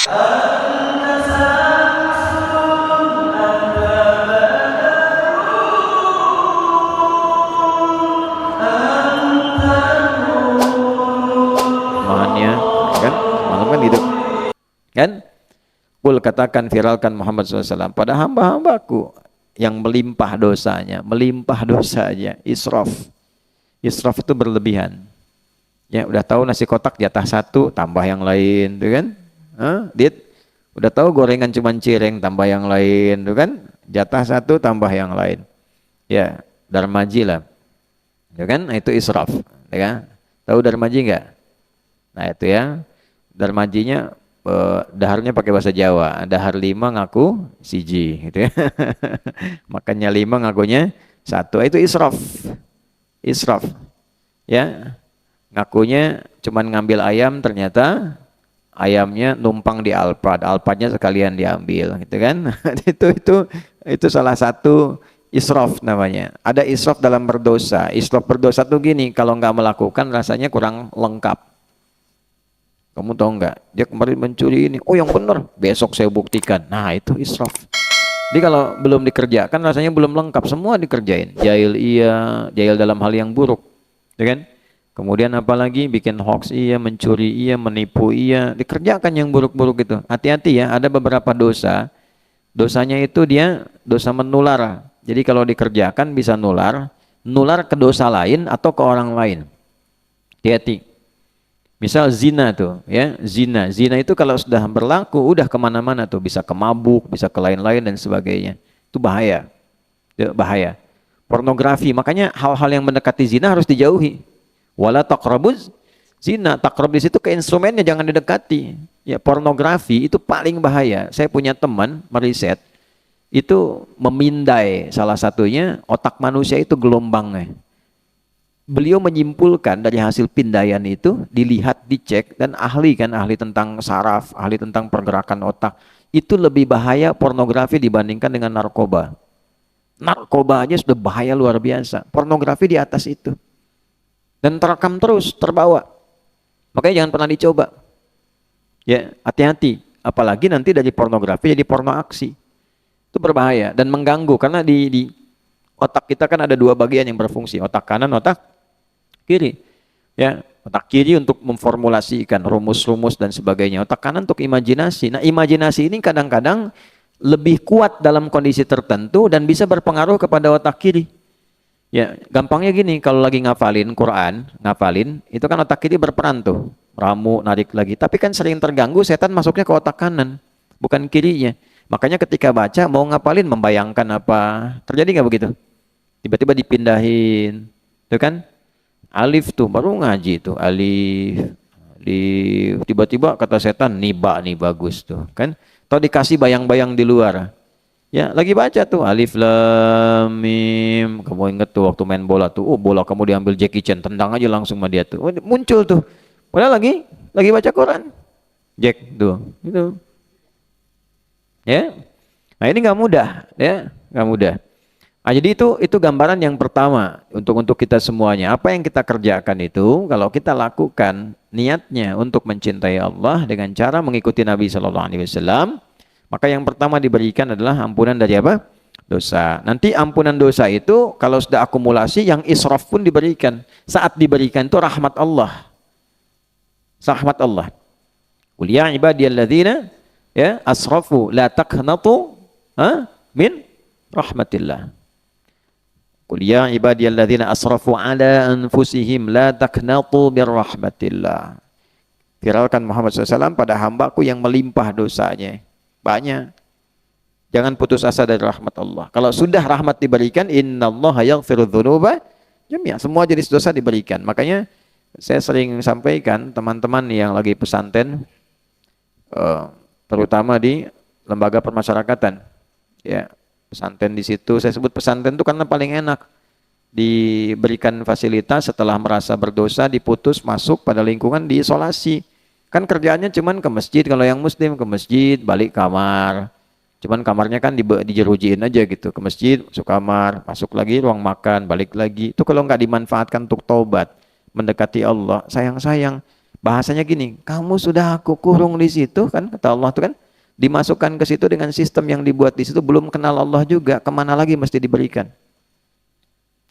Mahannya, kan? Malam kan gitu. Kan? Kul katakan viralkan Muhammad SAW pada hamba-hambaku yang melimpah dosanya, israf. Israf itu berlebihan. Ya, udah tahu nasi kotak jatah satu, tambah yang lain, tuh kan? Dit, udah tahu gorengan cuman cireng, tambah yang lain, tuh kan? Jatah satu, tambah yang lain. Ya, darmaji lah, tuh kan? Nah, itu israf, ya kan? Tahu darmaji nggak? Nah itu ya, darmajinya daharnya pakai bahasa Jawa. Dahar 5 ngaku siji, gitu ya. Makannya 5 ngakunya satu. Itu israf, israf. Ya, ngakunya cuman ngambil ayam, ternyata ayamnya numpang di Alphard, Alphardnya sekalian diambil, gitu kan? Itu salah satu israf namanya. Ada israf dalam berdosa. Israf berdosa tuh gini, kalau nggak melakukan rasanya kurang lengkap. Kamu tahu nggak? Dia kemarin mencuri ini. Oh yang benar. Besok saya buktikan. Nah itu israf. Jadi kalau belum dikerjakan rasanya belum lengkap. Semua dikerjain. Jahil iya. Jahil dalam hal yang buruk. Ya kan? Kemudian apalagi bikin hoax iya. Mencuri iya. Menipu iya. Dikerjakan yang buruk-buruk itu. Hati-hati ya. Ada beberapa dosa. Dosanya itu dia dosa menular. Jadi kalau dikerjakan bisa nular. Nular ke dosa lain atau ke orang lain. Hati-hati. Misal zina tuh, ya zina itu kalau sudah berlaku udah kemana-mana tuh, bisa ke mabuk, bisa ke lain-lain dan sebagainya. Itu bahaya, ya, bahaya. Pornografi, makanya hal-hal yang mendekati zina harus dijauhi. Wala taqrabuz zina, taqrab di situ ke instrumennya jangan didekati. Ya pornografi itu paling bahaya. Saya punya teman meriset itu memindai salah satunya otak manusia itu gelombangnya. Beliau menyimpulkan dari hasil pindaian itu, dilihat, dicek, dan ahli tentang saraf, ahli tentang pergerakan otak, itu lebih bahaya pornografi dibandingkan dengan narkoba. Narkoba aja sudah bahaya luar biasa, pornografi di atas itu. Dan terekam terus, terbawa. Makanya jangan pernah dicoba. Ya, hati-hati. Apalagi nanti dari pornografi jadi porno aksi. Itu berbahaya dan mengganggu, karena di otak kita kan ada dua bagian yang berfungsi, otak kanan, otak kiri. Ya, otak kiri untuk memformulasikan rumus-rumus dan sebagainya. Otak kanan untuk imajinasi. Nah, imajinasi ini kadang-kadang lebih kuat dalam kondisi tertentu dan bisa berpengaruh kepada otak kiri. Ya, gampangnya gini, kalau lagi ngafalin Quran, itu kan otak kiri berperan tuh. Ramu, narik lagi. Tapi kan sering terganggu, setan masuknya ke otak kanan, bukan kirinya. Makanya ketika baca, mau ngapalin, membayangkan apa. Terjadi nggak begitu? Tiba-tiba dipindahin. Itu kan? Alif tuh baru ngaji tuh alif, tiba-tiba kata setan niba nih bagus tuh kan, atau dikasih bayang-bayang di luar. Ya lagi baca tuh alif lam mim, kamu inget tuh waktu main bola tuh, oh bola kamu diambil Jackie Chan, tendang aja langsung sama dia tuh, oh, muncul tuh, padahal lagi baca Quran, Jack tuh gitu. Ya, nah ini nggak mudah, ya nggak mudah. Nah, jadi itu gambaran yang pertama untuk kita semuanya. Apa yang kita kerjakan itu kalau kita lakukan niatnya untuk mencintai Allah dengan cara mengikuti Nabi Shallallahu Alaihi Wasallam, maka yang pertama diberikan adalah ampunan dari apa? Dosa. Nanti ampunan dosa itu kalau sudah akumulasi, yang israf pun diberikan. Saat diberikan itu rahmat Allah. Rahmat Allah. Qul ya ibadiyalladzina ya asrafu la taqnatu min rahmatillah. Qul ya ibadiyalladzina asrafu ala anfusihim la taqnatu bir rahmatillah. Viralkan Muhammad SAW pada hambaku yang melimpah dosanya. Banyak. Jangan putus asa dari rahmat Allah. Kalau sudah rahmat diberikan, innallaha yaghfiru dzunuba jami'a. Semua jenis dosa diberikan. Makanya saya sering sampaikan teman-teman yang lagi pesantren, terutama di lembaga permasyarakatan, ya. Pesantren di situ, saya sebut pesantren itu karena paling enak. Diberikan fasilitas setelah merasa berdosa, diputus, masuk pada lingkungan, diisolasi. Kan kerjaannya cuman ke masjid, kalau yang muslim ke masjid, balik kamar. Cuman kamarnya kan dijerujiin aja gitu, ke masjid, masuk kamar, masuk lagi ruang makan, balik lagi. Itu kalau nggak dimanfaatkan untuk taubat, mendekati Allah, sayang-sayang. Bahasanya gini, kamu sudah aku kurung di situ kan, kata Allah tuh kan, dimasukkan ke situ dengan sistem yang dibuat di situ, belum kenal Allah juga, kemana lagi mesti diberikan?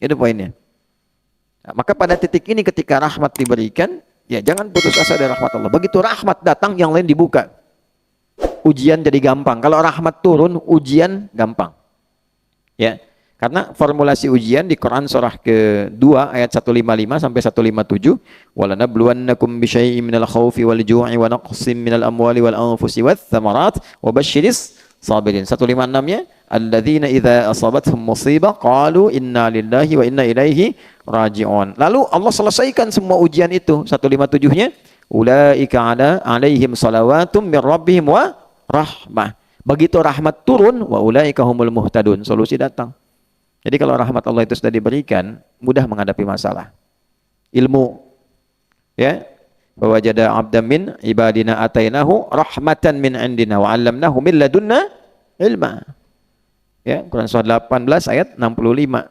Itu poinnya. Nah, maka pada titik ini ketika rahmat diberikan, ya jangan putus asa dari rahmat Allah. Begitu rahmat datang, yang lain dibuka. Ujian jadi gampang. Kalau rahmat turun, ujian gampang. Ya. Karena formulasi ujian di Quran surah ke-2 ayat 155 sampai 157, walanabluwannakum bisyai'in minal khaufi wal ju'i wa naqsin minal amwali wal anfusi wath thamarat wa basyiris sabirin. 156-nya, alladzina idza asabathum musibah qalu inna lillahi wa inna ilaihi raji'un. Lalu Allah selesaikan semua ujian itu. 157-nya, ulaika alaihim salawatum mir rabbihim wa rahmah. Begitu rahmat turun, wa ulaika humul muhtadun. Solusi datang. Jadi kalau rahmat Allah itu sudah diberikan, mudah menghadapi masalah. Ilmu, ya, wajada 'abdan min ibadina atainahu rahmatan min indina wa 'allamnahu min ladunna ilma. Ya, Quran surah 18 ayat 65.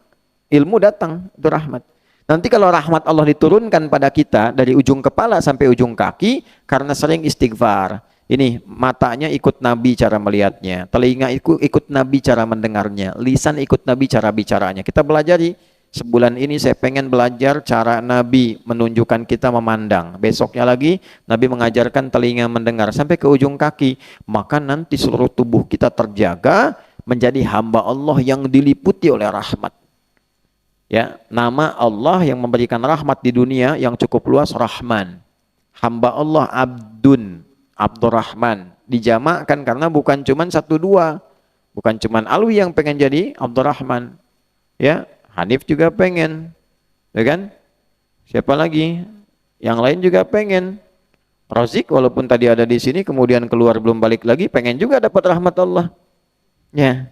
Ilmu datang, itu rahmat. Nanti kalau rahmat Allah diturunkan pada kita dari ujung kepala sampai ujung kaki karena sering istighfar. Ini matanya ikut Nabi cara melihatnya, telinga ikut Nabi cara mendengarnya, lisan ikut Nabi cara bicaranya. Kita belajari, sebulan ini saya pengen belajar cara Nabi menunjukkan kita memandang. Besoknya lagi Nabi mengajarkan telinga mendengar sampai ke ujung kaki. Maka nanti seluruh tubuh kita terjaga menjadi hamba Allah yang diliputi oleh rahmat. Ya, nama Allah yang memberikan rahmat di dunia yang cukup luas, Rahman. Hamba Allah Abdun, Abdurrahman, dijamakkan karena bukan cuman 1-2, bukan cuman Alwi yang pengen jadi Abdurrahman, ya, Hanif juga pengen, ya kan? Siapa lagi? Yang lain juga pengen. Razik walaupun tadi ada di sini kemudian keluar belum balik lagi, pengen juga dapat rahmat Allah, ya,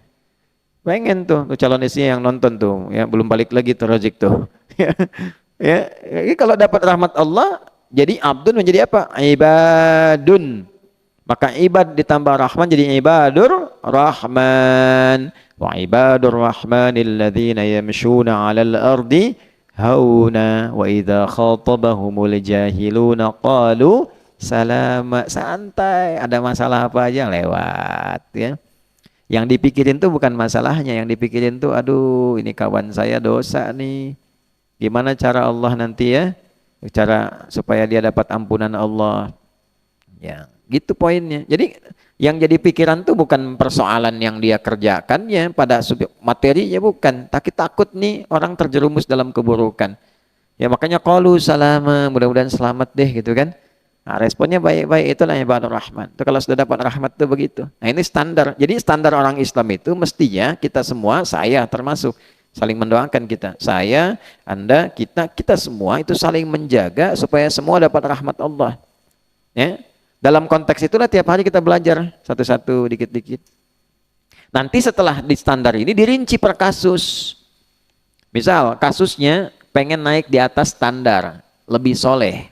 pengen tuh calon istrinya yang nonton tuh, ya, belum balik lagi tuh Razik tuh, ya, kalau dapat rahmat Allah. Jadi abdun menjadi apa? Ibadun. Maka ibad ditambah rahman jadi ibadur rahman. Wa ibadur rahmanil ladzina yamshuna 'alal ardi hauna wa idza khatabahumul jahiluna qalu salama. Santai, ada masalah apa aja lewat, ya. Yang dipikirin tuh bukan masalahnya, yang dipikirin tuh aduh ini kawan saya dosa nih. Gimana cara Allah nanti, ya? Cara supaya dia dapat ampunan Allah, ya, gitu poinnya. Jadi yang jadi pikiran tuh bukan persoalan yang dia kerjakannya pada materinya, bukan, tapi takut nih orang terjerumus dalam keburukan, ya, makanya qalu salama, mudah-mudahan selamat deh gitu kan. Nah, responnya baik-baik, itulah ibadah rahman. Itu kalau sudah dapat rahmat tuh begitu. Nah, ini standar. Jadi standar orang Islam itu mestinya kita semua, saya termasuk, saling mendoakan kita. Saya, Anda, kita semua itu saling menjaga supaya semua dapat rahmat Allah. Ya. Dalam konteks itulah tiap hari kita belajar satu-satu, dikit-dikit. Nanti setelah di standar ini dirinci per kasus. Misal kasusnya pengen naik di atas standar, lebih soleh.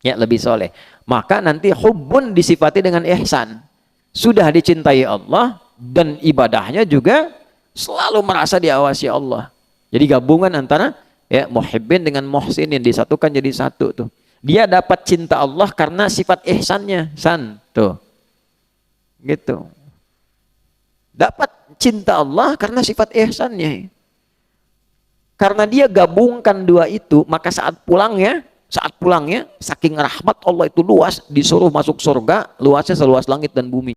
Ya, lebih soleh. Maka nanti hubbun disifati dengan ihsan. Sudah dicintai Allah dan ibadahnya juga selalu merasa diawasi Allah. Jadi gabungan antara, ya, muhibbin dengan muhsinin disatukan jadi satu tuh. Dia dapat cinta Allah karena sifat ihsannya, san tuh. Gitu. Dapat cinta Allah karena sifat ihsannya. Karena dia gabungkan dua itu, maka saat pulangnya saking rahmat Allah itu luas, disuruh masuk surga, luasnya seluas langit dan bumi.